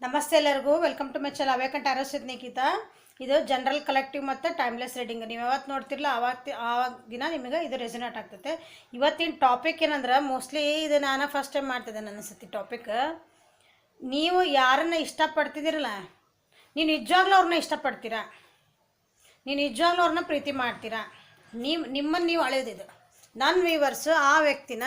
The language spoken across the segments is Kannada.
ನಮಸ್ತೆ ಎಲ್ಲರಿಗೂ ವೆಲ್ಕಮ್ ಟು ಮೈ ಚಾನಲ್ ಅವೇಕಂಟ್ ಆರೋಸಿದ್ ನಿಖಿತಾ. ಇದು ಜನರಲ್ ಕಲೆಕ್ಟಿವ್ ಮತ್ತು ಟೈಮ್ಲೆಸ್ ರೀಡಿಂಗ್. ನೀವು ಯಾವತ್ತು ನೋಡ್ತಿರಲ್ಲ ಆವಾಗ ದಿನ ನಿಮಗೆ ಇದು ರೆಸನೇಟ್ ಆಗ್ತೈತೆ. ಇವತ್ತಿನ ಟಾಪಿಕ್ ಏನಂದ್ರೆ ಮೋಸ್ಟ್ಲಿ ಇದು ನಾನು ಫಸ್ಟ್ ಟೈಮ್ ಮಾಡ್ತಿದ್ದೆ ನನ್ನ ಸತಿ ಟಾಪಿಕ್. ನೀವು ಯಾರನ್ನು ಇಷ್ಟಪಡ್ತಿದ್ದೀರಲ್ಲ, ನೀವು ನಿಜವಾಗ್ಲೂ ಅವ್ರನ್ನ ಇಷ್ಟಪಡ್ತೀರಾ, ನೀವು ನಿಜವಾಗ್ಲೂ ಅವ್ರನ್ನ ಪ್ರೀತಿ ಮಾಡ್ತೀರಾ, ನಿಮ್ಮನ್ನು ನೀವು ಅಳೆಯೋದಿದು. ನನ್ನ ವ್ಯೂವರ್ಸು ಆ ವ್ಯಕ್ತಿನ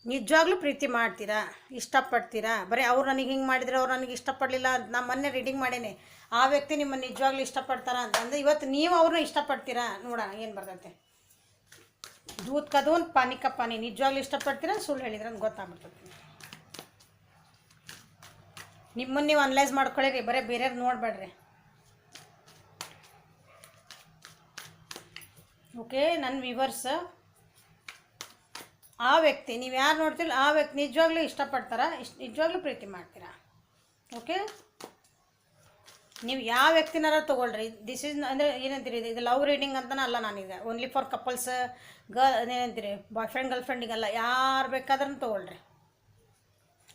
ನಿಜವಾಗ್ಲೂ ಪ್ರೀತಿ ಮಾಡ್ತೀರಾ, ಇಷ್ಟಪಡ್ತೀರಾ. ಬರೀ ಅವ್ರು ನನಗೆ ಹಿಂಗೆ ಮಾಡಿದರೆ ಅವ್ರು ನನಗೆ ಇಷ್ಟಪಡಲಿಲ್ಲ ಅಂತ ನಾನು ಮೊನ್ನೆ ರೀಡಿಂಗ್ ಮಾಡೇನೆ. ಆ ವ್ಯಕ್ತಿ ನಿಮ್ಮನ್ನು ನಿಜವಾಗ್ಲೂ ಇಷ್ಟಪಡ್ತಾರ ಅಂತಂದರೆ ಇವತ್ತು ನೀವು ಅವ್ರನ್ನ ಇಷ್ಟಪಡ್ತೀರಾ ನೋಡೋಣ ಏನು ಬರ್ತೈತೆ. ದೂದ್ ಕದೂನ್ ಪಾನಿ ಕ ಪಾನಿ. ನಿಜವಾಗ್ಲೂ ಇಷ್ಟಪಡ್ತೀರಾ, ಸುಳ್ಳು ಹೇಳಿದ್ರೆ ಅಂತ ಗೊತ್ತಾಗ್ಬಿಡ್ತೈತಿ. ನಿಮ್ಮನ್ನು ನೀವು ಅನಲೈಸ್ ಮಾಡ್ಕೊಳ್ಳಿರಿ, ಬರೀ ಬೇರೆಯವ್ರು ನೋಡಬೇಡ್ರಿ. ಓಕೆ, ನನ್ನ ವ್ಯೂವರ್ಸ್ ಆ ವ್ಯಕ್ತಿ ನೀವು ಯಾರು ನೋಡ್ತಿಲ್ಲ ಆ ವ್ಯಕ್ತಿ ನಿಜವಾಗ್ಲೂ ಇಷ್ಟಪಡ್ತಾರ, ನಿಜವಾಗ್ಲೂ ಪ್ರೀತಿ ಮಾಡ್ತೀರಾ. ಓಕೆ, ನೀವು ಯಾವ ವ್ಯಕ್ತಿನಾರ ತೊಗೊಳ್ರಿ. ದಿಸ್ ಈಸ್ ಅಂದರೆ ಏನಂತೀರಿ, ಇದು ಲವ್ ರೀಡಿಂಗ್ ಅಂತಲೇ ಅಲ್ಲ. ನಾನೀಗ ಓನ್ಲಿ ಫಾರ್ ಕಪಲ್ಸ್ ಏನಂತೀರಿ, ಬಾಯ್ ಫ್ರೆಂಡ್ ಗರ್ಲ್ ಫ್ರೆಂಡಿಗೆಲ್ಲ ಯಾರು ಬೇಕಾದ್ರೂ ತೊಗೊಳ್ರಿ.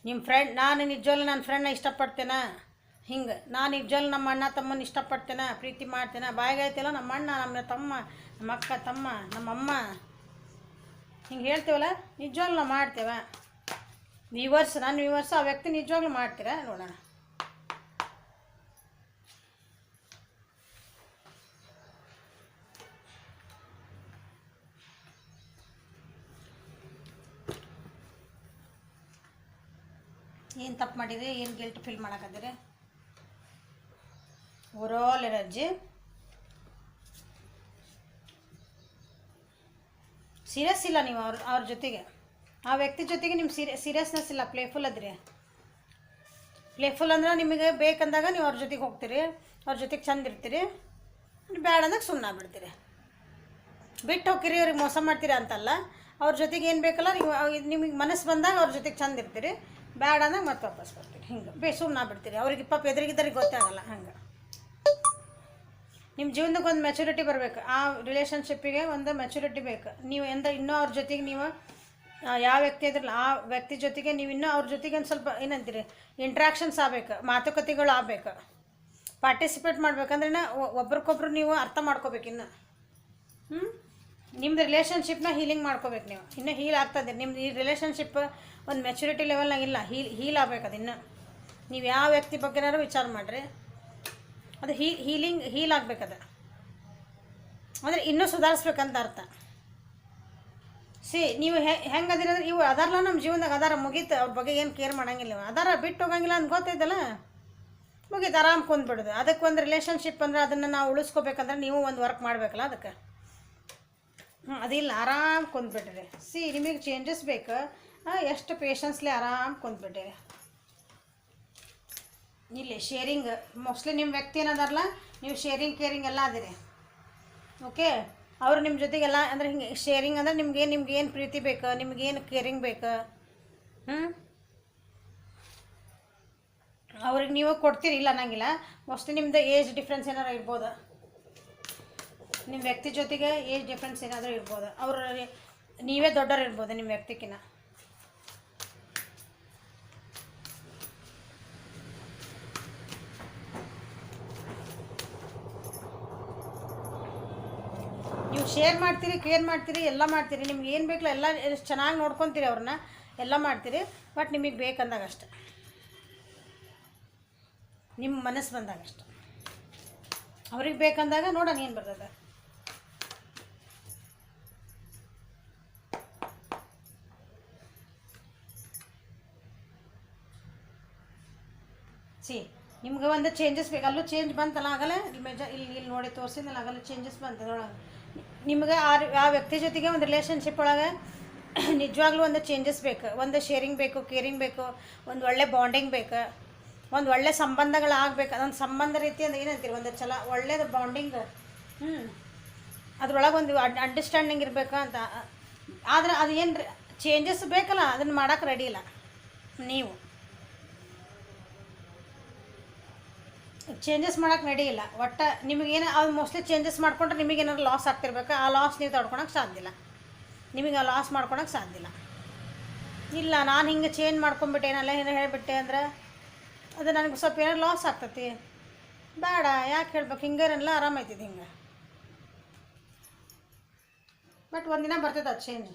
ನಿಮ್ಮ ಫ್ರೆಂಡ್, ನಾನು ನಿಜವಾಗ್ಲೂ ನನ್ನ ಫ್ರೆಂಡ್ನ ಇಷ್ಟಪಡ್ತೇನೆ, ಹಿಂಗೆ ನಾನು ನಿಜವಾಗ್ಲೂ ನಮ್ಮ ಅಣ್ಣ ತಮ್ಮನ ಇಷ್ಟಪಡ್ತೇನೆ, ಪ್ರೀತಿ ಮಾಡ್ತೇನೆ, ಬಾಯಿಗಾಯ್ತಿಲ್ಲ ನಮ್ಮ ಅಣ್ಣ, ನಮ್ಮ ತಮ್ಮ, ನಮ್ಮ ಅಕ್ಕ ತಮ್ಮ, ನಮ್ಮಮ್ಮ ಹಿಂಗೆ ಹೇಳ್ತೀವಲ್ಲ, ನಿಜವಾಗ್ಲೂ ನಾವು ಮಾಡ್ತೇವೆ. ವ್ಯೂವರ್ಸ್, ನನ್ನ ವ್ಯೂವರ್ಸ್ ಆ ವ್ಯಕ್ತಿ ನಿಜವಾಗ್ಲೂ ಮಾಡ್ತೀರಾ ನೋಡೋಣ. ಏನು ತಪ್ಪು ಮಾಡಿರಿ, ಏನು ಗಿಲ್ಟ್ ಫೀಲ್ ಮಾಡಕತ್ತೀರಿ. ಓವರಾಲ್ ಎನರ್ಜಿ ಸೀರಿಯಸ್ ಇಲ್ಲ ನೀವು ಅವ್ರ ಜೊತೆಗೆ, ಆ ವ್ಯಕ್ತಿ ಜೊತೆಗೆ ನಿಮ್ಮ ಸೀರಿಯಸ್ನೆಸ್ ಇಲ್ಲ, ಪ್ಲೇಫುಲ್ ಅದ್ರಿ. ಪ್ಲೇಫುಲ್ ಅಂದ್ರೆ ನಿಮಗೆ ಬೇಕಂದಾಗ ನೀವು ಅವ್ರ ಜೊತೆಗೆ ಹೋಗ್ತೀರಿ, ಅವ್ರ ಜೊತೆಗೆ ಚಂದ ಇರ್ತೀರಿ, ಬ್ಯಾಡ ಅಂದಾಗ ಸುಮ್ಮನೆ ಬಿಡ್ತೀರಿ, ಬಿಟ್ಟು ಹೋಗ್ತೀರಿ, ಅವ್ರಿಗೆ ಮೋಸ ಮಾಡ್ತೀರಿ ಅಂತಲ್ಲ. ಅವ್ರ ಜೊತೆಗೆ ಏನು ಬೇಕಲ್ಲ ನೀವು ನಿಮಗೆ ಮನಸ್ಸು ಬಂದಾಗ ಅವ್ರ ಜೊತೆಗೆ ಚಂದ ಇರ್ತೀರಿ, ಬ್ಯಾಡ ಅಂದಾಗ ಮತ್ತೆ ವಾಪಸ್ ಬರ್ತೀರಿ, ಹಿಂಗೆ ಸುಮ್ಮನೆ ಬಿಡ್ತೀರಿ. ಅವ್ರಿಗೆ ಪಾಪ ಎದುರಿಗಿದ್ದರಿಗೆ ಗೊತ್ತೇ ಆಗಲ್ಲ. ಹಂಗೆ ನಿಮ್ಮ ಜೀವನಕ್ಕೆ ಒಂದು ಮೆಚುರಿಟಿ ಬರಬೇಕು, ಆ ರಿಲೇಷನ್ಶಿಪ್ಪಿಗೆ ಒಂದು ಮೆಚುರಿಟಿ ಬೇಕು. ನೀವು ಇನ್ನೂ ಅವ್ರ ಜೊತೆಗೆ ನೀವು ಯಾವ ವ್ಯಕ್ತಿ ಇದ್ರಲ್ಲ ಆ ವ್ಯಕ್ತಿ ಜೊತೆಗೆ ನೀವು ಇನ್ನೂ ಅವ್ರ ಜೊತೆಗೆ ಒಂದು ಸ್ವಲ್ಪ ಏನಂತೀರಿ ಇಂಟ್ರ್ಯಾಕ್ಷನ್ಸ್ ಆಗಬೇಕು, ಮಾತುಕತೆಗಳು ಆಗಬೇಕು, ಪಾರ್ಟಿಸಿಪೇಟ್ ಮಾಡ್ಬೇಕಂದ್ರೆ ಒಬ್ರಿಗೊಬ್ರು ನೀವು ಅರ್ಥ ಮಾಡ್ಕೋಬೇಕು. ಇನ್ನು ನಿಮ್ಮದು ರಿಲೇಷನ್ಶಿಪ್ನ ಹೀಲಿಂಗ್ ಮಾಡ್ಕೋಬೇಕು. ನೀವು ಇನ್ನೂ ಹೀಲ್ ಆಗ್ತದೆ. ನಿಮ್ದು ಈ ರಿಲೇಷನ್ಶಿಪ್ ಒಂದು ಮೆಚುರಿಟಿ ಲೆವೆಲ್ನಾಗ ಇಲ್ಲ, ಹೀಲ್ ಆಗ್ಬೇಕದು. ಇನ್ನು ನೀವು ಯಾವ ವ್ಯಕ್ತಿ ಬಗ್ಗೆನಾರು ವಿಚಾರ ಮಾಡಿರಿ, ಅದು ಹೀಲ್ ಆಗ್ಬೇಕದ, ಅಂದರೆ ಇನ್ನೂ ಸುಧಾರಿಸ್ಬೇಕಂತ ಅರ್ಥ. ನೀವು ಹೆಂಗೆ ಅದಿರಂದ್ರೆ ಇವು ಅದಾರಲ್ಲ ನಮ್ಮ ಜೀವನದಾಗ ಅದಾರ, ಮುಗೀತು. ಅವ್ರ ಬಗ್ಗೆ ಏನು ಕೇರ್ ಮಾಡೋಂಗಿಲ್ಲ, ಅದಾರ ಬಿಟ್ಟು ಹೋಗಂಗಿಲ್ಲ ಅಂತ ಗೊತ್ತೈತಲ್ಲ, ಮುಗೀತು, ಆರಾಮ್ ಕುಂದ್ಬಿಡೋದು. ಅದಕ್ಕೆ ಒಂದು ರಿಲೇಷನ್ಶಿಪ್ ಅಂದರೆ ಅದನ್ನು ನಾವು ಉಳಿಸ್ಕೋಬೇಕಂದ್ರೆ ನೀವು ಒಂದು ವರ್ಕ್ ಮಾಡಬೇಕಲ್ಲ ಅದಕ್ಕೆ. ಅದಿಲ್ಲ, ಆರಾಮ್ ಕುಂದ್ಬಿಟ್ರಿ. ನಿಮಗೆ ಚೇಂಜಸ್ ಬೇಕು, ಎಷ್ಟು ಪೇಷನ್ಸ್ಲಿ ಆರಾಮ್ ಕುಂದ್ಬಿಟ್ಟಿರಿ. ಇಲ್ಲಿ ಶೇರಿಂಗ್ ಮೋಸ್ಟ್ಲಿ ನಿಮ್ಮ ವ್ಯಕ್ತಿ ಏನದಾರಲ್ಲ, ನೀವು ಶೇರಿಂಗ್ ಕೇರಿಂಗ್ ಎಲ್ಲ ಅದಿರಿ. ಓಕೆ, ಅವರು ನಿಮ್ಮ ಜೊತೆಗೆಲ್ಲ ಅಂದರೆ ಹಿಂಗೆ ಶೇರಿಂಗ್ ಅಂದರೆ ನಿಮ್ಗೇನು ಪ್ರೀತಿ ಬೇಕು, ನಿಮ್ಗೇನು ಕೇರಿಂಗ್ ಬೇಕು, ಅವ್ರಿಗೆ ನೀವು ಕೊಡ್ತೀರಿ, ಇಲ್ಲ ಅನ್ನಂಗಿಲ್ಲ. ಮೋಸ್ಟ್ಲಿ ನಿಮ್ಮದು ಏಜ್ ಡಿಫ್ರೆನ್ಸ್ ಏನಾರು ಇರ್ಬೋದು, ನಿಮ್ಮ ವ್ಯಕ್ತಿ ಜೊತೆಗೆ ಏಜ್ ಡಿಫ್ರೆನ್ಸ್ ಏನಾದರೂ ಇರ್ಬೋದು. ಅವರು ನೀವೇ ದೊಡ್ಡವ್ರು ಇರ್ಬೋದು ನಿಮ್ಮ ವ್ಯಕ್ತಿಗಿನ್ನ. ನೀವು ಶೇರ್ ಮಾಡ್ತೀರಿ, ಕೇರ್ ಮಾಡ್ತೀರಿ, ಎಲ್ಲ ಮಾಡ್ತೀರಿ, ನಿಮ್ಗೆ ಏನು ಬೇಕಲ್ಲ ಎಲ್ಲ ಚೆನ್ನಾಗಿ ನೋಡ್ಕೊತೀರಿ, ಅವ್ರನ್ನ ಎಲ್ಲ ಮಾಡ್ತೀರಿ. ಬಟ್ ನಿಮಗೆ ಬೇಕಂದಾಗ ಅಷ್ಟೆ, ನಿಮ್ಮ ಮನಸ್ಸು ಬಂದಾಗ ಅಷ್ಟೆ. ಅವ್ರಿಗೆ ಬೇಕಂದಾಗ ನೋಡೋಣ ಏನು ಬರ್ತದೆ. ನಿಮ್ಗೆ ಒಂದು ಚೇಂಜಸ್ ಬೇಕು, ಅಲ್ಲೂ ಚೇಂಜ್ ಬಂತಲ್ಲ ಆಗಲ್ಲ. ಇಲ್ಲಿ ನೋಡಿ ತೋರಿಸಿದ್ನಲ್ಲ, ಆಗಲ್ಲ ಚೇಂಜಸ್ ಬಂತು ಅದ್ರೊಳಗೆ. ನಿಮ್ಗೆ ಆ ವ್ಯಕ್ತಿ ಜೊತೆಗೆ ಒಂದು ರಿಲೇಷನ್ಶಿಪ್ ಒಳಗೆ ನಿಜವಾಗ್ಲೂ ಒಂದು ಚೇಂಜಸ್ ಬೇಕು, ಒಂದು ಶೇರಿಂಗ್ ಬೇಕು, ಕೇರಿಂಗ್ ಬೇಕು, ಒಂದು ಒಳ್ಳೆ ಬಾಂಡಿಂಗ್ ಬೇಕು, ಒಂದು ಒಳ್ಳೆ ಸಂಬಂಧಗಳಾಗಬೇಕು. ಅದೊಂದು ಸಂಬಂಧ ರೀತಿ ಅಂದ್ರೆ ಏನಂತೀರಿ, ಒಂದು ಒಳ್ಳೇದು ಬಾಂಡಿಂಗ್. ಅದ್ರೊಳಗೆ ಒಂದು ಅಂಡರ್ಸ್ಟ್ಯಾಂಡಿಂಗ್ ಇರಬೇಕು ಅಂತ. ಆದರೆ ಅದು ಏನು ಚೇಂಜಸ್ ಬೇಕಲ್ಲ, ಅದನ್ನು ಮಾಡೋಕೆ ರೆಡಿ ಇಲ್ಲ. ನೀವು ಚೇಂಜಸ್ ಮಾಡೋಕೆ ರೆಡಿ ಇಲ್ಲ. ಒಟ್ಟು ನಿಮಗೇನು ಅದು ಮೋಸ್ಟ್ಲಿ ಚೇಂಜಸ್ ಮಾಡ್ಕೊಂಡ್ರೆ ನಿಮಗೇನಾದ್ರು ಲಾಸ್ ಆಗ್ತಿರ್ಬೇಕು. ಆ ಲಾಸ್ ನೀವು ತಡ್ಕೊಳಕ್ಕೆ ಸಾಧ್ಯ ಇಲ್ಲ, ನಿಮಗೆ ಆ ಲಾಸ್ ಮಾಡ್ಕೊಳಕ್ಕೆ ಸಾಧ್ಯ ಇಲ್ಲ. ಇಲ್ಲ ನಾನು ಹಿಂಗೆ ಚೇಂಜ್ ಮಾಡ್ಕೊಂಬಿಟ್ಟೆ, ಏನಲ್ಲ ಏನೋ ಹೇಳಿಬಿಟ್ಟೆ ಅಂದ್ರೆ ಅದು ನನಗೆ ಸ್ವಲ್ಪ ಏನಾರು ಲಾಸ್ ಆಗ್ತತಿ, ಬೇಡ ಯಾಕೆ ಹೇಳ್ಬೇಕು, ಹಿಂಗೇನೆಲ್ಲ ಆರಾಮೈತಿದ್ದು ಹಿಂಗೆ. ಬಟ್ ಒಂದಿನ ಬರ್ತೈತೆ ಅದು ಚೇಂಜ್.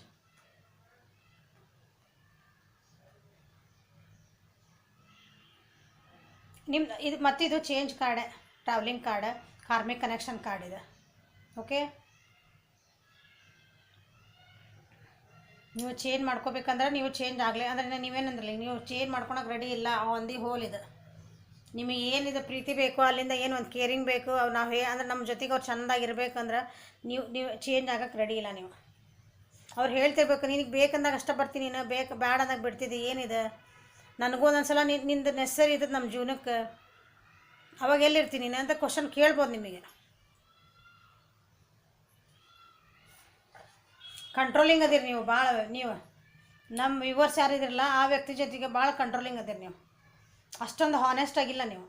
ನಿಮ್ಮ ಇದು ಮತ್ತು ಇದು ಚೇಂಜ್ ಕಾರ್ಡೆ, travelling card, karmic connection card ಇದೆ. ಓಕೆ, ನೀವು ಚೇಂಜ್ ಮಾಡ್ಕೋಬೇಕಂದ್ರೆ ನೀವು ಚೇಂಜ್ ಆಗಲಿ ಅಂದರೆ ನೀವೇನಂದ್ರಲ್ಲ, ನೀವು ಚೇಂಜ್ ಮಾಡ್ಕೊಳಕ್ಕೆ ರೆಡಿ ಇಲ್ಲ, ಒಂದು ಹೋಲ್ ಇದೆ. ನಿಮಗೆ ಏನಿದೆ ಪ್ರೀತಿ ಬೇಕು, ಅಲ್ಲಿಂದ ಏನು ಒಂದು ಕೇರಿಂಗ್ ಬೇಕು, ನಾವು ಅಂದ್ರೆ ನಮ್ಮ ಜೊತೆಗೆ ಅವ್ರು ಚೆಂದಾಗಿರ್ಬೇಕಂದ್ರೆ ನೀವು ಚೇಂಜ್ ಆಗಕ್ಕೆ ರೆಡಿ ಇಲ್ಲ. ನೀವು ಅವ್ರು ಹೇಳ್ತಿರ್ಬೇಕು, ನಿನಗೆ ಬೇಕಂದಾಗ ಅಷ್ಟ ಬರ್ತೀನಿ, ನೀನು ಬೇಕು ಬೇಡ ಅಂದಾಗ ಬಿಡ್ತಿದ್ದಿ, ಏನಿದೆ ನನಗೂ ಒಂದೊಂದ್ಸಲ ನಿಂದು ನೆಸರಿ ಇದ್ದದ್ದು ನಮ್ಮ ಜೀವನಕ್ಕೆ, ಅವಾಗ ಎಲ್ಲಿರ್ತೀನಿ ನೀನು ಅಂತ ಕ್ವಶನ್ ಕೇಳ್ಬೋದು. ನಿಮಗೆ ಕಂಟ್ರೋಲಿಂಗ್ ಅದಿರಿ ನೀವು ಭಾಳ. ನೀವು ನಮ್ಮ ವ್ಯೂವರ್ಸ್ ಯಾರಿದಿರಲ್ಲ ಆ ವ್ಯಕ್ತಿ ಜೊತೆಗೆ ಭಾಳ ಕಂಟ್ರೋಲಿಂಗ್ ಅದಿರಿ ನೀವು, ಅಷ್ಟೊಂದು ಹಾನೆಸ್ಟ್ ಆಗಿಲ್ಲ ನೀವು.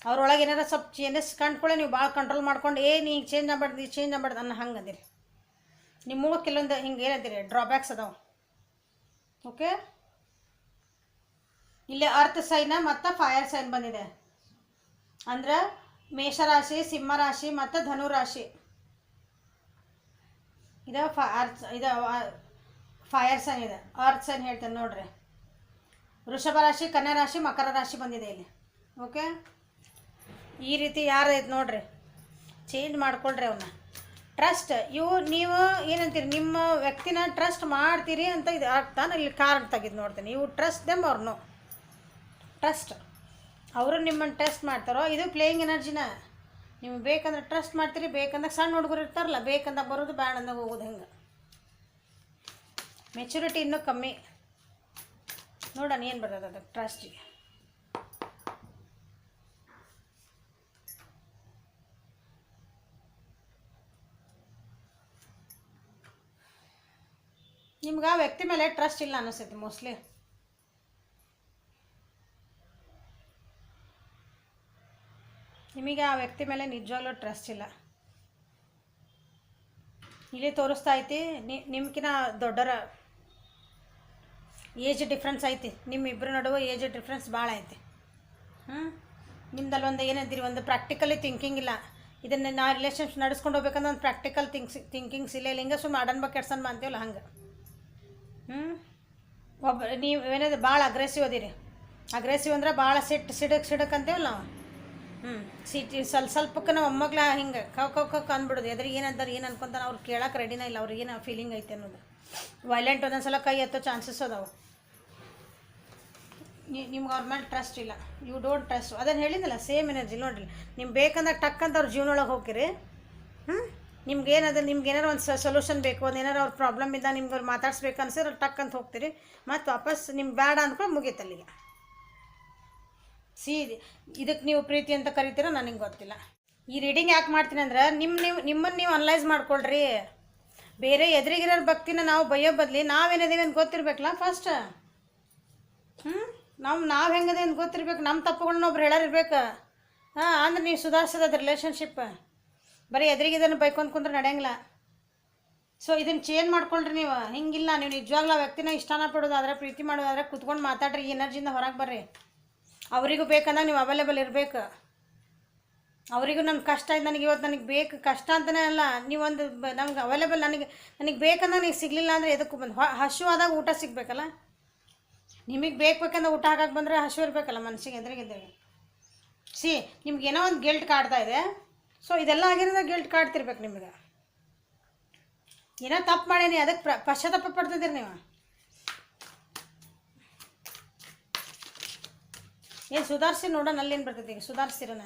ಅವ್ರೊಳಗೆ ಏನಾರ ಸ್ವಲ್ಪ ಚೇಂಜಸ್ ಕಂಡ್ಕೊಳ್ಳೆ ನೀವು ಭಾಳ ಕಂಟ್ರೋಲ್ ಮಾಡ್ಕೊಂಡು ನೀ ಚೇಂಜ್ ಆಗ್ಬಾರ್ದು, ಚೇಂಜ್ ಆಗ್ಬಾರ್ದು ಅನ್ನೋ ಹಂಗೆ ಅದಿರಿ. ನಿಮ್ಮ ಕೆಲವೊಂದು ಹಿಂಗೆ ಏನಂತೀರಿ ಡ್ರಾಬ್ಯಾಕ್ಸ್ ಅದಾವೆ. ಓಕೆ, ಇಲ್ಲಿ ಅರ್ತ್ ಸೈನ್ ಮತ್ತು ಫೈರ್ ಸೈನ್ ಬಂದಿದೆ. ಅಂದ್ರೆ ಮೇಷರಾಶಿ, ಸಿಂಹರಾಶಿ ಮತ್ತು ಧನುರಾಶಿ ಇದು ಇದು ಫೈರ್ ಸೈನ್ ಇದೆ. ಅರ್ತ್ ಸೈನ್ ಹೇಳ್ತೇನೆ ನೋಡ್ರಿ. ವೃಷಭ ರಾಶಿ, ಕನ್ಯಾ ರಾಶಿ, ಮಕರ ರಾಶಿ ಬಂದಿದೆ ಇಲ್ಲಿ. ಓಕೆ, ಈ ರೀತಿ ಯಾರೈತೆ ನೋಡ್ರಿ, ಚೇಂಜ್ ಮಾಡ್ಕೊಳ್ರಿ ಅವನ್ನ. ಟ್ರಸ್ಟ್ ನೀವು ಏನಂತೀರಿ, ನಿಮ್ಮ ವ್ಯಕ್ತಿನ ಟ್ರಸ್ಟ್ ಮಾಡ್ತೀರಿ ಅಂತ ಇದು ಅರ್ಥ. ಇಲ್ಲಿ ಕಾರ್ಡ್ ತೆಗೆದು ನೋಡ್ತೀನಿ, ಇವು ಟ್ರಸ್ಟ್ ದೆಮ್ ಅವ್ರು ನೋ ಟ್ರಸ್ಟ್. ಅವರು ನಿಮ್ಮನ್ನು ಟೆಸ್ಟ್ ಮಾಡ್ತಾರೋ, ಇದು ಪ್ಲೇಯಿಂಗ್ ಎನರ್ಜಿನ. ನಿಮ್ಗೆ ಬೇಕಂದ್ರೆ ಟ್ರಸ್ಟ್ ಮಾಡ್ತೀರಿ, ಬೇಕಂದಾಗ ಸಣ್ಣ ಹುಡುಗರು ಇರ್ತಾರಲ್ಲ, ಬೇಕಂದಾಗ ಬರೋದು, ಬ್ಯಾಡ ಅಂದಾಗ ಹೋಗೋದು, ಹೆಂಗೆ ಮೆಚುರಿಟಿ ಇನ್ನೂ ಕಮ್ಮಿ. ನೋಡೋಣ ಏನು ಬರ್ತದೆ ಅದಕ್ಕೆ ಟ್ರಸ್ಟಿಗೆ. ನಿಮ್ಗೆ ಆ ವ್ಯಕ್ತಿ ಮೇಲೆ ಟ್ರಸ್ಟ್ ಇಲ್ಲ ಅನ್ನಿಸ್ತೈತಿ ಮೋಸ್ಟ್ಲಿ. ನಿಮಗೆ ಆ ವ್ಯಕ್ತಿ ಮೇಲೆ ನಿಜವಾಗ್ಲೂ ಟ್ರಸ್ಟ್ ಇಲ್ಲ. ಇಲ್ಲಿ ತೋರಿಸ್ತಾ ಐತಿ ನಿಮ್ಕಿನ ದೊಡ್ಡರ ಏಜ್ ಡಿಫ್ರೆನ್ಸ್ ಐತಿ. ನಿಮ್ಮಿಬ್ಬರ ನಡುವೆ ಏಜ್ ಡಿಫ್ರೆನ್ಸ್ ಭಾಳ ಐತಿ. ನಿಮ್ದಲ್ಲಿ ಒಂದು ಏನಂತೀರಿ, ಒಂದು ಪ್ರಾಕ್ಟಿಕಲಿ ಥಿಂಕಿಂಗ್ ಇಲ್ಲ. ಇದನ್ನು ನಾ ರಿಲೇಷನ್ಶಿಪ್ ನಡೆಸ್ಕೊಂಡು ಹೋಗ್ಬೇಕಂದ್ರೆ ಒಂದು ಪ್ರಾಕ್ಟಿಕಲ್ ಥಿಂಕಿಂಗ್ಸ್ ಇಲ್ಲ. ಹಿಂಗೆ ಸುಮ್ಮನೆ ಅಡನ್ ಬಾ ಕೆಡ್ಸನ್ ಬಾ ಅಂತೀವಲ್ಲ ಹಂಗೆ. ನೀವು ಏನಾದ್ರು ಭಾಳ ಅಗ್ರೆಸಿವ್ ಅದಿರಿ. ಅಗ್ರೆಸಿವ್ ಅಂದ್ರೆ ಭಾಳ ಸಿಡಕ್ ಅಂತೀವಲ್ಲ ನಾವು. ಸ್ವಲ್ಪಕ್ಕೆ ನಾವು ಒಮ್ಮಗ್ಲ ಹಿಂಗೆ ಕವ್ ಅಂದ್ಬಿಡೋದು. ಎದ್ರಿಗೆ ಏನಂತಾರೆ, ಏನು ಅನ್ಕೊಂತಾನೆ, ಅವ್ರು ಕೇಳಕ್ಕೆ ರೆಡಿನ ಇಲ್ಲ, ಅವ್ರಿಗೆ ಏನು ಫೀಲಿಂಗ್ ಐತೆ ಅನ್ನೋದು. ವೈಲೆಂಟ್ ಒಂದೊಂದ್ಸಲ ಕೈ ಎತ್ತೋ ಚಾನ್ಸಸ್ ಅದಾವೆ. ನಿಮ್ಗೆ ಅವ್ರ ಮೇಲೆ ಟ್ರಸ್ಟ್ ಇಲ್ಲ, ಯು ಡೋಂಟ್ ಟ್ರಸ್ಟ್. ಅದನ್ನು ಹೇಳಿದ್ನಲ್ಲ, ಸೇಮ್ ಎನರ್ಜಿ ನೋಡ್ರಿ. ನಿಮ್ಗೆ ಬೇಕಂದಾಗ ಟಕ್ ಅಂತ ಅವ್ರ ಜೀವನೊಳಗೆ ಹೋಗಿರಿ. ನಿಮ್ಗೆ ಏನಾದ್ರು ಏನಾರು ಒಂದು ಸೊಲ್ಯೂಷನ್ ಬೇಕು, ಒಂದು ಏನಾರು ಅವ್ರ ಪ್ರಾಬ್ಲಮ್ ಇದ್ದ ನಿಮ್ಗೆ ಅವ್ರು ಮಾತಾಡ್ಸ್ಬೇಕು ಅನ್ಸಿದ್ರೆ ಟಕ್ ಅಂತ ಹೋಗ್ತೀರಿ, ಮತ್ತು ವಾಪಸ್ ನಿಮ್ಗೆ ಬೇಡ ಅಂದ್ಕೊಂಡು ಮುಗೀತು ಅಲ್ಲಿಗೆ. ಇದಕ್ಕೆ ನೀವು ಪ್ರೀತಿ ಅಂತ ಕರಿತೀರೋ ನನಗೆ ಗೊತ್ತಿಲ್ಲ. ಈ ರೀಡಿಂಗ್ ಯಾಕೆ ಮಾಡ್ತೀನಿ ಅಂದ್ರೆ ನಿಮ್ಮನ್ನು ನೀವು ಅನಲೈಸ್ ಮಾಡ್ಕೊಳ್ರಿ. ಬೇರೆ ಎದುರಿಗಿರೋ ಭಕ್ತಿನ ನಾವು ಬಯ್ಯೋ ಬದಲಿ ನಾವೇನಿದ್ದೀವಿ ಅಂತ ಗೊತ್ತಿರ್ಬೇಕಲ್ಲ ಫಸ್ಟ್. ನಾವು ಹೆಂಗದೆ ಅಂತ ಗೊತ್ತಿರ್ಬೇಕು. ನಮ್ಮ ತಪ್ಪುಗಳನ್ನ ಒಬ್ರು ಹೇಳೋರಿರ್ಬೇಕು. ಅಂದ್ರೆ ನೀವು ಸುಧಾರಿಸೋದು ರಿಲೇಷನ್ಶಿಪ್. ಬರೀ ಎದುರಿಗಿದನ್ನು ಬೈಕೊಂಡು ಕುಂದ್ರೆ ನಡೆಯಂಗಿಲ್ಲ. ಸೊ ಇದನ್ನು ಚೇಂಜ್ ಮಾಡ್ಕೊಳ್ರಿ ನೀವು. ಹಿಂಗಿಲ್ಲ, ನೀವು ನಿಜವಾಗ್ಲೂ ಆ ವ್ಯಕ್ತಿನ ಇಷ್ಟನ ಪಡೋದಾದ್ರೆ, ಪ್ರೀತಿ ಮಾಡೋದಾದ್ರೆ ಕುತ್ಕೊಂಡು ಮಾತಾಡ್ರಿ, ಈ ಎನರ್ಜಿಯಿಂದ ಹೊರಗೆ ಬರ್ರಿ. ಅವರಿಗೂ ಬೇಕಂದಾಗ ನೀವು ಅವೈಲೇಬಲ್ ಇರಬೇಕು. ಅವರಿಗೂ ನನ್ನ ಕಷ್ಟ ಇದೆ, ನನಗೆ ಇವತ್ತು ನನಗೆ ಬೇಕು, ಕಷ್ಟ ಅಂತಲೇ ಅಲ್ಲ, ನೀವೊಂದು ನಮ್ಗೆ ಅವೈಲೇಬಲ್, ನನಗೆ ಬೇಕಂದಾಗ ನೀವು ಸಿಗಲಿಲ್ಲ ಅಂದರೆ ಎದಕ್ಕೂ ಬಂದು ಹಸು ಆದಾಗ ಊಟ ಸಿಗಬೇಕಲ್ಲ. ನಿಮಗೆ ಬೇಕಂದ್ರೆ ಊಟ ಹಾಕಕ್ಕೆ ಬಂದರೆ ಹಸು ಇರಬೇಕಲ್ಲ ಮನಸ್ಸಿಗೆ, ಎದುರಿಗೆ. ನಿಮ್ಗೆ ಏನೋ ಒಂದು ಗಿಲ್ಟ್ ಕಾಡ್ತಾ ಇದೆ. ಸೊ ಇದೆಲ್ಲ ಆಗಿರೋದಾಗ ಗಿಲ್ಟ್ ಕಾಡ್ತಿರ್ಬೇಕು ನಿಮಗೆ. ಏನೋ ತಪ್ಪು ಮಾಡೇನಿ, ಅದಕ್ಕೆ ಪಶ್ಚಾತ್ತಾಪ ಪಡ್ತಿದ್ದೀರಿ ನೀವು. ಏನು ಸುಧಾರಿಸಿ ನೋಡೋಣ, ಅಲ್ಲೇನು ಬರ್ತೈತಿ ಈಗ ಸುಧಾರಿಸಿರೋಣ.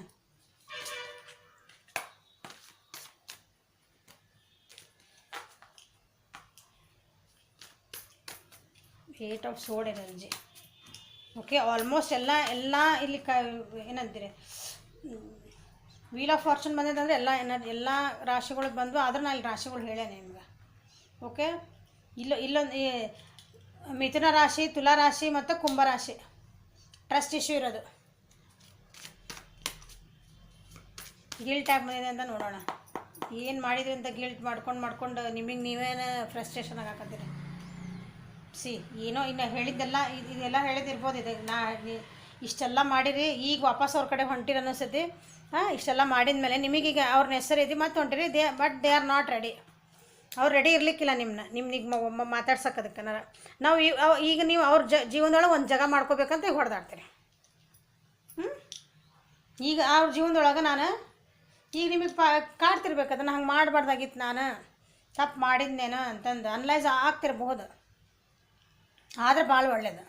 Eight of swords energy. Okay, almost ಎಲ್ಲ ಇಲ್ಲಿ ಏನಂತೀರಿ, ವೀಲ್ ಆಫ್ ಫಾರ್ಚೂನ್ ಬಂದಿದ್ದಂದ್ರೆ ಎಲ್ಲ ರಾಶಿಗಳಿಗೆ ಬಂದು. ಆದ್ರೆ ನಾನು ಇಲ್ಲಿ ರಾಶಿಗಳು ಹೇಳೇನೆ ನಿಮ್ಗೆ. ಓಕೆ, ಇಲ್ಲೊಂದು ಮಿಥುನ ರಾಶಿ, ತುಲಾ ರಾಶಿ ಮತ್ತು ಕುಂಭರಾಶಿ ಟ್ರಸ್ಟ್ ಇಶ್ಯೂ ಇರೋದು. ಗಿಲ್ಟ್ ಆಗಿ ಬಂದಿದೆ ಅಂತ ನೋಡೋಣ. ಏನು ಮಾಡಿದ್ರಿ ಅಂತ ಗಿಲ್ಟ್ ಮಾಡ್ಕೊಂಡು ನಿಮಗೆ ನೀವೇನು ಫ್ರಸ್ಟ್ರೇಷನ್ ಆಗಾಕತ್ತೀರಿ. ಏನೋ ಇನ್ನು ಹೇಳಿದ್ದೆಲ್ಲ ಇದೆಲ್ಲ ಹೇಳಿದಿರ್ಬೋದು. ಇಷ್ಟೆಲ್ಲ ಮಾಡಿರಿ, ಈಗ ವಾಪಸ್ ಅವ್ರ ಕಡೆ ಹೊಂಟಿರಿ ಅನ್ನಿಸ್ತೈತಿ. ಇಷ್ಟೆಲ್ಲ ಮಾಡಿದ ಮೇಲೆ ನಿಮಗೀಗ ಅವ್ರನ್ನ ಹೆಸರು ಇದ್ದು ಮತ್ತೆ ಹೊಂಟಿರಿ, but they are not ready. ಅವ್ರು ರೆಡಿ ಇರಲಿಕ್ಕಿಲ್ಲ ನಿಮ್ಮನ್ನ ಮಾತಾಡ್ಸೋಕ್ಕದಕ್ಕೆ. ನಾವು ಈಗ ನೀವು ಅವ್ರ ಜೀವನದೊಳಗೆ ಒಂದು ಜಾಗ ಮಾಡ್ಕೋಬೇಕಂತ ಈಗ ಹೊಡೆದಾಡ್ತೀರಿ. ಈಗ ಅವ್ರ ಜೀವನದೊಳಗೆ ನಾನು ಈಗ ನಿಮಗೆ ಕಾಡ್ತಿರ್ಬೇಕು, ಅದನ್ನು ಹಂಗೆ ಮಾಡಬಾರ್ದಾಗಿತ್ತು, ನಾನು ತಪ್ಪು ಮಾಡಿದ್ನೇನೋ ಅಂತಂದು ಅನಲೈಸ್ ಆಗ್ತಿರ್ಬೋದು. ಆದರೆ ಭಾಳ ಒಳ್ಳೇದು.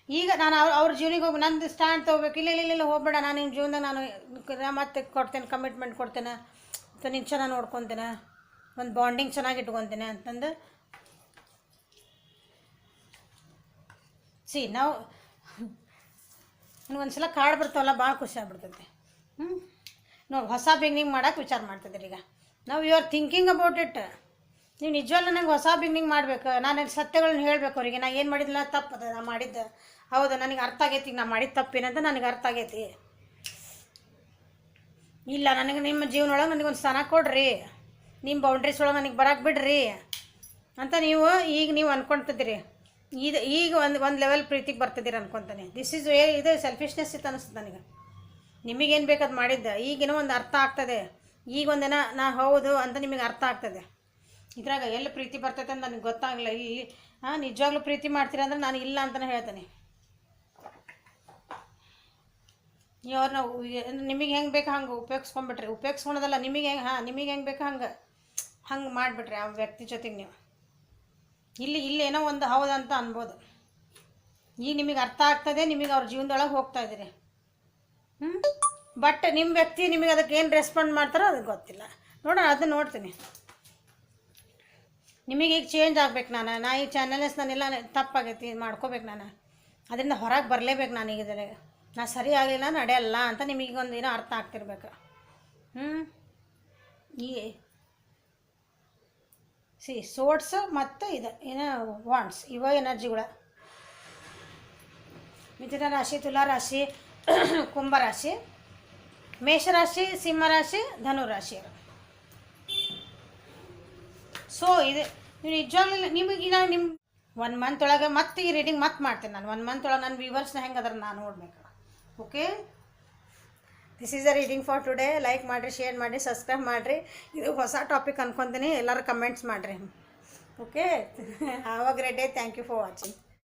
ಈಗ ನಾನು ಅವ್ರ ಜೀವನಿಗೆ ಹೋಗಿ ನಂದು ಸ್ಟ್ಯಾಂಡ್ ತೊಗೋಬೇಕು, ಇಲ್ಲ ಹೋಗ್ಬೇಡ, ನಾನು ನಿಮ್ಮ ಜೀವನದಾಗ ನಾನು ಮತ್ತೆ ಕೊಡ್ತೇನೆ, ಕಮಿಟ್ಮೆಂಟ್ ಕೊಡ್ತೇನೆ, ಅಥವಾ ನೀನು ಚೆನ್ನಾಗಿ ನೋಡ್ಕೊತೇನೆ, ಒಂದು ಬಾಂಡಿಂಗ್ ಚೆನ್ನಾಗಿ ಇಟ್ಕೊತೇನೆ ಅಂತಂದು ನಾವು ನನಗೊಂದು ಸಲ ಕಾರ್ಡ್ ಬರ್ತಾವಲ್ಲ, ಭಾಳ ಖುಷಿ ಆಗ್ಬಿಡ್ತೈತೆ. ನೋಡಿ, ಹೊಸ ಬಿಗ್ನಿಂಗ್ ಮಾಡೋಕೆ ವಿಚಾರ ಮಾಡ್ತಿದ್ದೀರಿ. ಈಗ ನಾವು you are thinking about it. ನೀವು ನಿಜವಲ್ಲ ನಂಗೆ ಹೊಸ ಬಿಗ್ನಿಂಗ್ ಮಾಡಬೇಕು, ನಾನು ಸತ್ಯಗಳನ್ನ ಹೇಳಬೇಕು ಅವರಿಗೆ. ನಾನು ಏನು ಮಾಡಿದ್ದಿಲ್ಲ ತಪ್ಪದ, ನಾನು ಮಾಡಿದ್ದೆ ಹೌದು, ನನಗೆ ಅರ್ಥ ಆಗೈತಿ, ಈಗ ನಾನು ಮಾಡಿದ ತಪ್ಪೇನಂತ ನನಗೆ ಅರ್ಥ ಆಗೈತಿ. ಇಲ್ಲ, ನನಗೆ ನಿಮ್ಮ ಜೀವನೊಳಗೆ ನನಗೊಂದು ಸ್ಥಾನ ಕೊಡ್ರಿ, ನಿಮ್ಮ ಬೌಂಡ್ರೀಸ್ ಒಳಗೆ ನನಗೆ ಬರೋಕ್ಕೆ ಬಿಡ್ರಿ ಅಂತ ನೀವು ಅಂದ್ಕೊಳ್ತಿದ್ದೀರಿ. ಈಗ ಒಂದು ಲೆವೆಲ್ ಪ್ರೀತಿಗೆ ಬರ್ತಿದ್ದೀರಿ ಅನ್ಕೊತಾನೆ. ದಿಸ್ ಈಸ್ ಇದು ಸೆಲ್ಫಿಶ್ನೆಸ್ ಇತ್ತು ಅನ್ನಿಸ್ತದೆ ನನಗೆ. ನಿಮಗೇನು ಬೇಕದು ಮಾಡಿದ್ದೆ, ಈಗೇನೋ ಒಂದು ಅರ್ಥ ಆಗ್ತದೆ. ಈಗ ಒಂದಿನ ನಾ ಹೌದು ಅಂತ ನಿಮಗೆ ಅರ್ಥ ಆಗ್ತದೆ. ಇದ್ರಾಗ ಎಲ್ಲಿ ಪ್ರೀತಿ ಬರ್ತೈತೆ ಅಂತ ನನಗೆ ಗೊತ್ತಾಗಲ್ಲ. ಇಲ್ಲಿ ನಿಜವಾಗ್ಲೂ ಪ್ರೀತಿ ಮಾಡ್ತೀರ ಅಂದ್ರೆ ನಾನು ಇಲ್ಲ ಅಂತಲೇ ಹೇಳ್ತೇನೆ. ನೀವು ಅವ್ರನ್ನ ನಿಮಗೆ ಹೆಂಗೆ ಬೇಕು ಹಂಗೆ ಉಪಯೋಗಿಸ್ಕೊಂಡ್ಬಿಟ್ರಿ. ಉಪಯೋಗಿಸ್ಕೊಳೋದಲ್ಲ, ನಿಮಗೆ ಹೆಂಗೆ ಬೇಕು ಹಂಗೆ ಮಾಡಿಬಿಟ್ರಿ ಆ ವ್ಯಕ್ತಿ ಜೊತೆಗೆ. ನೀವು ಇಲ್ಲಿ ಏನೋ ಒಂದು ಹೌದಂತ ಅನ್ಬೋದು. ಈಗ ನಿಮಗೆ ಅರ್ಥ ಆಗ್ತದೆ, ನಿಮಗೆ ಅವ್ರ ಜೀವನದೊಳಗೆ ಹೋಗ್ತಾ ಇದ್ದೀರಿ. ಬಟ್ ನಿಮ್ಮ ವ್ಯಕ್ತಿ ನಿಮಗೆ ಅದಕ್ಕೆ ಏನು ರೆಸ್ಪಾಂಡ್ ಮಾಡ್ತಾರೋ ಅದಕ್ಕೆ ಗೊತ್ತಿಲ್ಲ. ನೋಡೋಣ, ಅದನ್ನ ನೋಡ್ತೀನಿ. ನಿಮಗೆ ಈಗ ಚೇಂಜ್ ಆಗ್ಬೇಕು. ನಾ ಈ ಚಾನಲ್ಸ್ ನಾನೆಲ್ಲ ತಪ್ಪಾಗೈತಿ ಮಾಡ್ಕೋಬೇಕು. ನಾನು ಅದರಿಂದ ಹೊರಗೆ ಬರಲೇಬೇಕು. ನಾನೀಗ ನಾ ಸರಿ ಆಗಲಿಲ್ಲ, ನಡೆಯಲ್ಲ ಅಂತ ನಿಮಗೊಂದು ಏನೋ ಅರ್ಥ ಆಗ್ತಿರ್ಬೇಕು. ಸೋರ್ಟ್ಸ್ ಮತ್ತು ಇದು ಏನೋ ವಾಂಡ್ಸ್, ಇವ ಎನರ್ಜಿಗಳ ಮಿಥುನ ರಾಶಿ, ತುಲಾ ರಾಶಿ, ಕುಂಭರಾಶಿ, ಮೇಷರಾಶಿ, ಸಿಂಹರಾಶಿ, ಧನುರಾಶಿಯರು. ಸೊ ಇದು ನೀವು ನಿಜವಾಗ್ಲೂ ನಿಮಗೆ ನಾನು ನಿಮ್ಮ 1 ಮಂತ್ ಒಳಗೆ ಮತ್ತೆ ಈ ರೀಡಿಂಗ್ ಮತ್ತೆ ಮಾಡ್ತೇನೆ. ನಾನು 1 ಮಂತ್ ಒಳಗೆ ನನ್ನ ವ್ಯೂವರ್ಸ್ನ ಹೆಂಗೆ ಅದರ ನಾನು ನೋಡ್ಬೇಕು. Okay, this is a reading for today. Like ಮಾಡಿರಿ, ಶೇರ್ ಮಾಡಿರಿ, ಸಬ್ಸ್ಕ್ರೈಬ್ ಮಾಡಿರಿ. ಇದು ಹೊಸ ಟಾಪಿಕ್ ಅಂದ್ಕೊತೀನಿ. ಎಲ್ಲರೂ ಕಮೆಂಟ್ಸ್ ಮಾಡಿರಿ. Okay, have a great day. Thank you for watching.